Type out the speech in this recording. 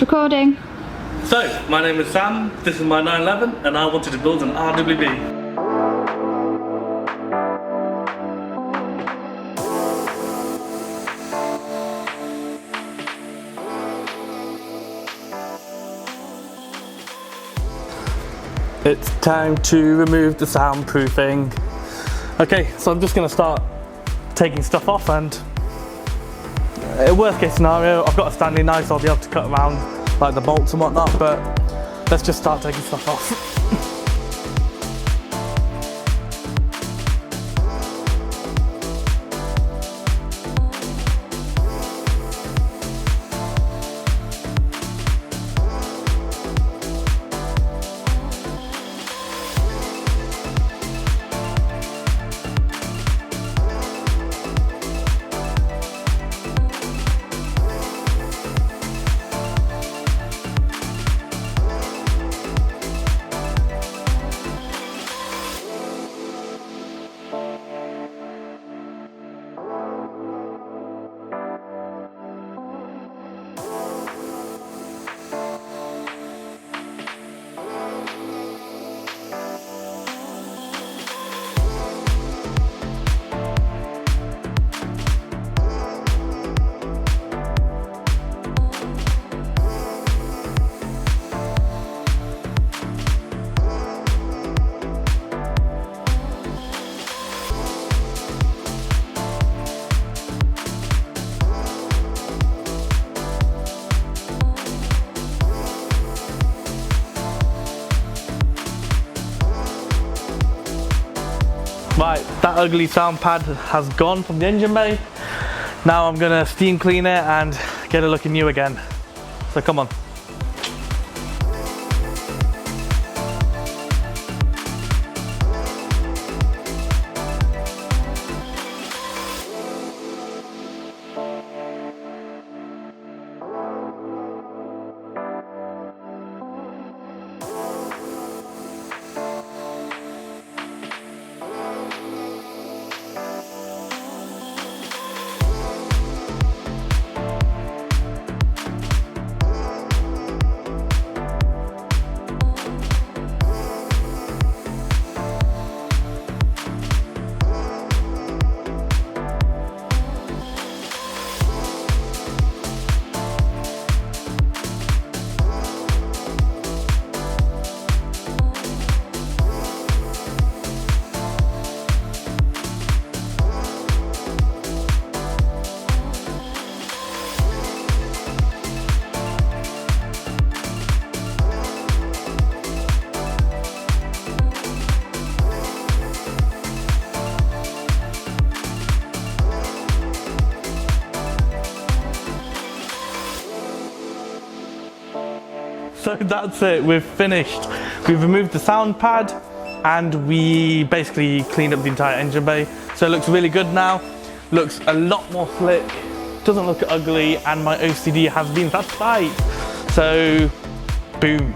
Recording. So, my name is Sam, this is my 911 and I wanted to build an RWB. It's time to remove the soundproofing. Okay, so I'm just going to start taking stuff off, and worst case scenario, I've got a standing knife so I'll be able to cut around like the bolts and whatnot, but let's just start taking stuff off. Right, that ugly sound pad has gone from the engine bay. Now I'm gonna steam clean it and get it looking new again. So come on. So that's it, we've finished. We've removed the sound pad and we basically cleaned up the entire engine bay. So it looks really good now, looks a lot more slick, doesn't look ugly, and my OCD has been satisfied. So, boom.